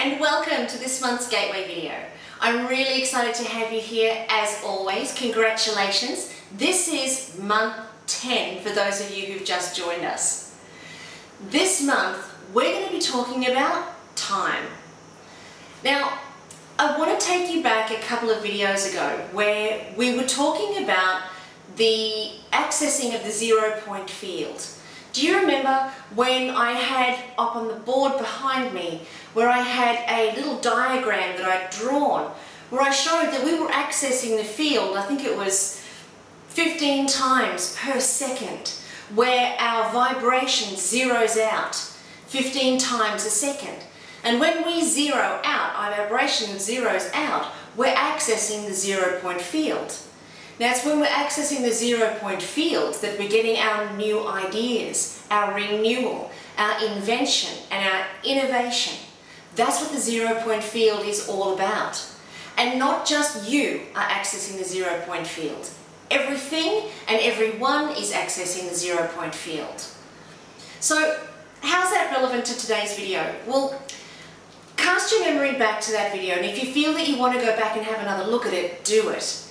and welcome to this month's Gateway video. I'm really excited to have you here as always. Congratulations. This is month 10 for those of you who've just joined us. This month we're going to be talking about time. Now I want to take you back a couple of videos ago where we were talking about the accessing of the 0-point field. Do you remember when I had up on the board behind me where I had a little diagram that I'd drawn where I showed that we were accessing the field, I think it was 15 times per second, where our vibration zeroes out 15 times a second. And when we zero out, our vibration zeroes out, we're accessing the 0-point field. Now it's when we're accessing the 0-point field that we're getting our new ideas, our renewal, our invention and our innovation. That's what the 0-point field is all about. And not just you are accessing the 0-point field. Everything and everyone is accessing the 0-point field. So how's that relevant to today's video? Well, cast your memory back to that video, and if you feel that you want to go back and have another look at it, do it.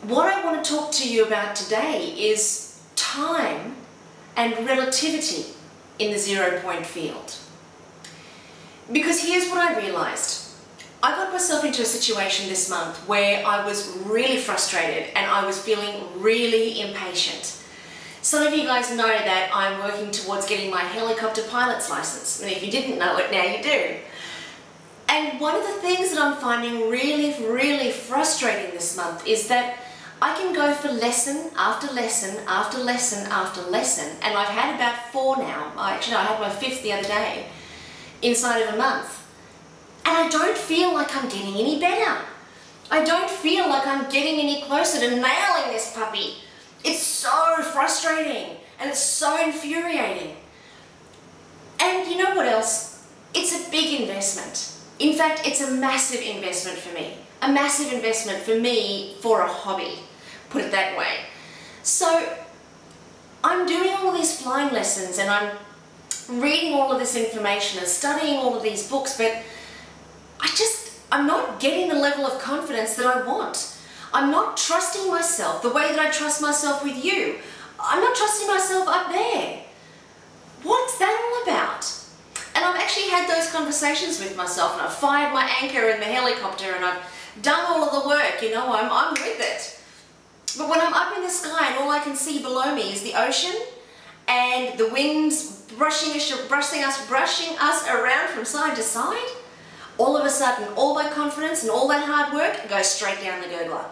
What I want to talk to you about today is time and relativity in the 0-point field. Because here's what I realized. I got myself into a situation this month where I was really frustrated and I was feeling really impatient. Some of you guys know that I'm working towards getting my helicopter pilot's license, and if you didn't know it, now you do. And one of the things that I'm finding really frustrating this month is that I can go for lesson after lesson after lesson after lesson, and I've had about 4 now. Actually, I had my 5th the other day, inside of a month. And I don't feel like I'm getting any better. I don't feel like I'm getting any closer to nailing this puppy. It's so frustrating and it's so infuriating. And you know what else? It's a big investment. In fact, it's a massive investment for me. A massive investment for me for a hobby, put it that way. So I'm doing all of these flying lessons and I'm reading all of this information and studying all of these books, but I'm not getting the level of confidence that I want. I'm not trusting myself the way that I trust myself with you. I'm not trusting myself up there. What's that all about? And I've actually had those conversations with myself, and I've fired my anchor in the helicopter and I've done all of the work, you know, I'm with it. But when I'm up in the sky and all I can see below me is the ocean and the winds brushing us around from side to side, all of a sudden all that confidence and all that hard work goes straight down the gurgler.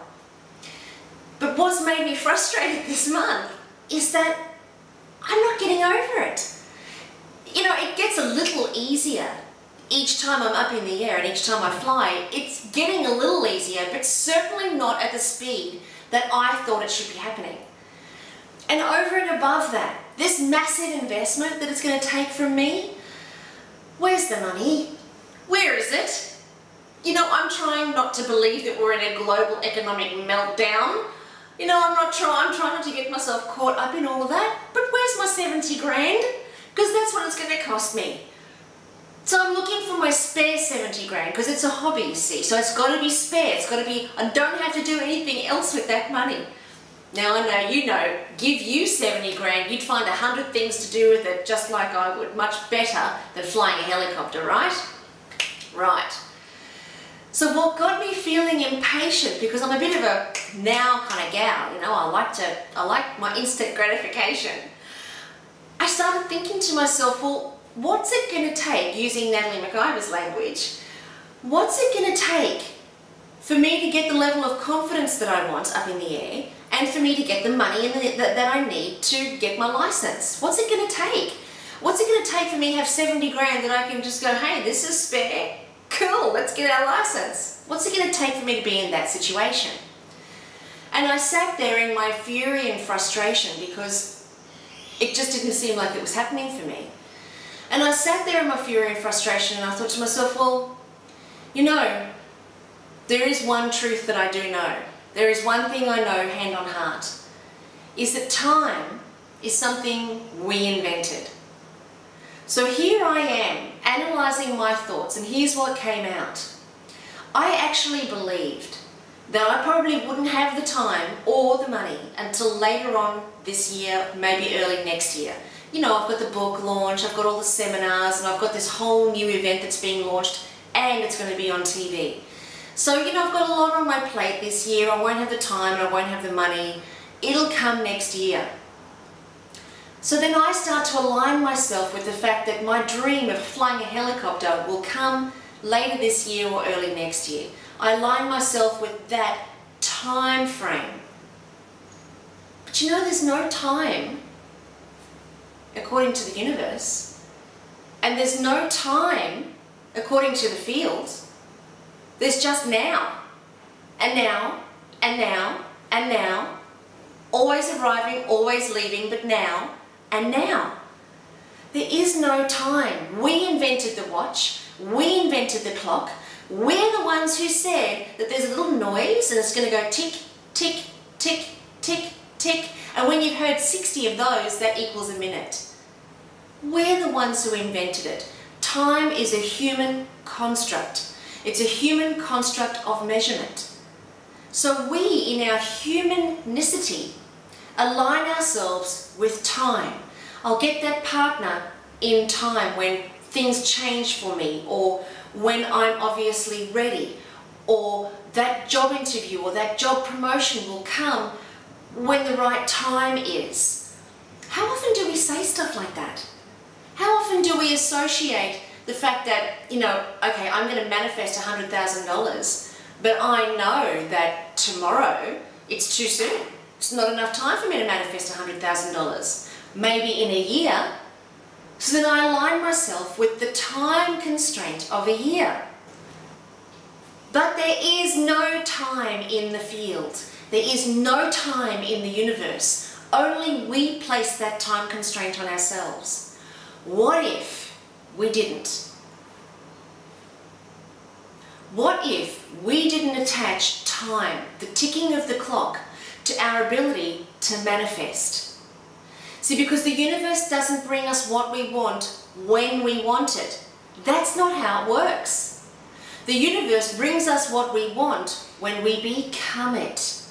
But what's made me frustrated this month is that I'm not getting over it. You know, it gets a little easier each time I'm up in the air and each time I fly. It's getting a little easier, but certainly not at the speed that I thought it should be happening. And over and above that, this massive investment that it's going to take from me, where's the money? Where is it? You know, I'm trying not to believe that we're in a global economic meltdown. You know, I'm trying not to get myself caught up in all of that. But where's my 70 grand? Because that's what it's going to cost me. So I'm looking for my spare 70 grand because it's a hobby, you see. So it's got to be spare. It's got to be, I don't have to do anything else with that money. Now I know, you know, give you 70 grand, you'd find 100 things to do with it just like I would. Much better than flying a helicopter, right? Right. So what got me feeling impatient, because I'm a bit of a now kind of gal, you know, I like my instant gratification. I started thinking to myself, well, what's it going to take, using Natalie MacIvor's language, what's it going to take for me to get the level of confidence that I want up in the air and for me to get the money that I need to get my license? What's it going to take? What's it going to take for me to have 70 grand that I can just go, hey, this is spare, cool, let's get our license? What's it going to take for me to be in that situation? And I sat there in my fury and frustration because it just didn't seem like it was happening for me. And I sat there in my fury and frustration and I thought to myself, well, you know, there is one truth that I do know. There is one thing I know hand on heart, is that time is something we invented. So here I am analysing my thoughts, and here's what came out. I actually believed that I probably wouldn't have the time or the money until later on this year, maybe early next year. You know, I've got the book launch, I've got all the seminars, and I've got this whole new event that's being launched, and it's going to be on TV. So, you know, I've got a lot on my plate this year. I won't have the time and I won't have the money. It'll come next year. So then I start to align myself with the fact that my dream of flying a helicopter will come later this year or early next year. I align myself with that time frame. But you know, there's no time according to the universe, and there's no time according to the field. There's just now, and now, and now, and now, always arriving, always leaving, but now, and now. There is no time. We invented the watch, we invented the clock, we're the ones who said that there's a little noise and it's going to go tick, tick, tick, tick, tick, and when you've heard 60 of those, that equals a minute. We're the ones who invented it. Time is a human construct. It's a human construct of measurement. So we, in our humanicity, align ourselves with time. I'll get that partner in time when things change for me, or when I'm obviously ready, or that job interview or that job promotion will come when the right time is. How often do we say stuff like that? How often do we associate the fact that, you know, okay, I'm going to manifest $100,000, but I know that tomorrow it's too soon. It's not enough time for me to manifest $100,000. Maybe in a year. So then I align myself with the time constraint of a year. But there is no time in the field. There is no time in the universe. Only we place that time constraint on ourselves. What if we didn't? What if we didn't attach time, the ticking of the clock, to our ability to manifest? See, because the universe doesn't bring us what we want when we want it. That's not how it works. The universe brings us what we want when we become it.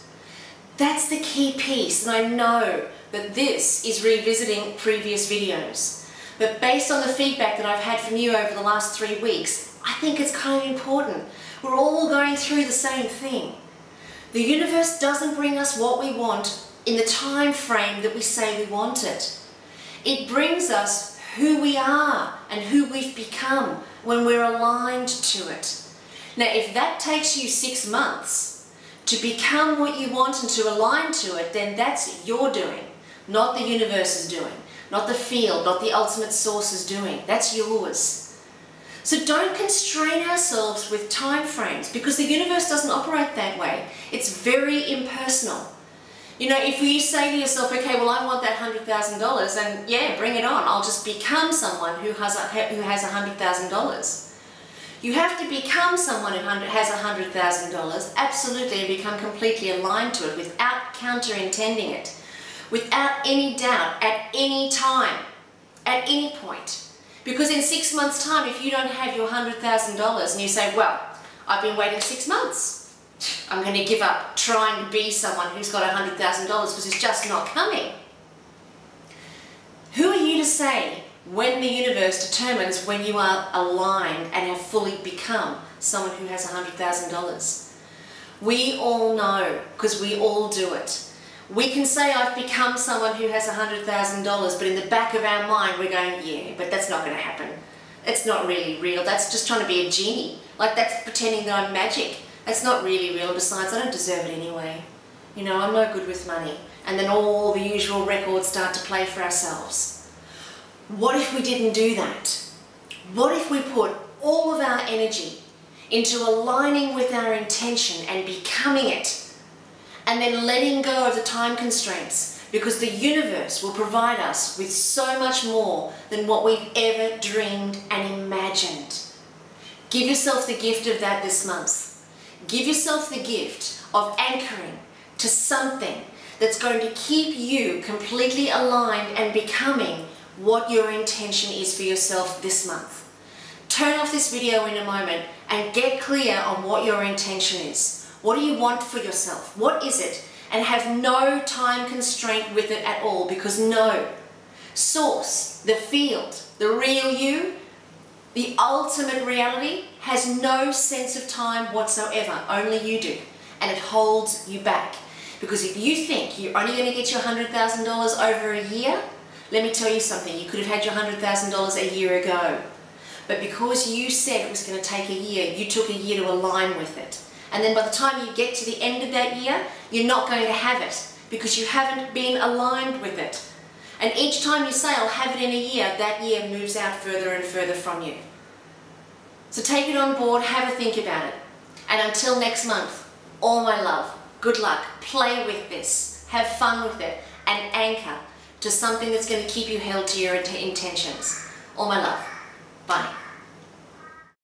That's the key piece, and I know that this is revisiting previous videos. But based on the feedback that I've had from you over the last 3 weeks, I think it's kind of important. We're all going through the same thing. The universe doesn't bring us what we want in the time frame that we say we want it. It brings us who we are and who we've become when we're aligned to it. Now, if that takes you 6 months to become what you want and to align to it, then that's your doing, not the universe's doing, not the field, not the ultimate source's doing. That's yours. So don't constrain ourselves with time frames, because the universe doesn't operate that way. It's very impersonal. You know, if you say to yourself, okay, well, I want that $100,000, and yeah, bring it on. I'll just become someone who has $100,000. You have to become someone who has $100,000, absolutely, and become completely aligned to it without counter-intending it, without any doubt, at any time, at any point. Because in 6 months' time, if you don't have your $100,000 and you say, well, I've been waiting 6 months, I'm going to give up trying to be someone who's got $100,000 because it's just not coming. Who are you to say when the universe determines when you are aligned and have fully become someone who has $100,000? We all know, because we all do it. We can say, I've become someone who has $100,000, but in the back of our mind we're going, yeah, but that's not going to happen. It's not really real. That's just trying to be a genie. Like, that's pretending that I'm magic. That's not really real. Besides, I don't deserve it anyway. You know, I'm no good with money. And then all the usual records start to play for ourselves. What if we didn't do that? What if we put all of our energy into aligning with our intention and becoming it, and then letting go of the time constraints, because the universe will provide us with so much more than what we've ever dreamed and imagined. Give yourself the gift of that this month. Give yourself the gift of anchoring to something that's going to keep you completely aligned and becoming what your intention is for yourself this month. Turn off this video in a moment and get clear on what your intention is. What do you want for yourself? What is it? And have no time constraint with it at all, because no. Source, the field, the real you, the ultimate reality has no sense of time whatsoever. Only you do. And it holds you back. Because if you think you're only going to get your $100,000 over a year, let me tell you something, you could have had your $100,000 a year ago. But because you said it was going to take a year, you took a year to align with it. And then by the time you get to the end of that year, you're not going to have it because you haven't been aligned with it. And each time you say, I'll have it in a year, that year moves out further and further from you. So take it on board, have a think about it. And until next month, all my love, good luck, play with this, have fun with it, and anchor to something that's going to keep you held to your intentions. All my love. Bye.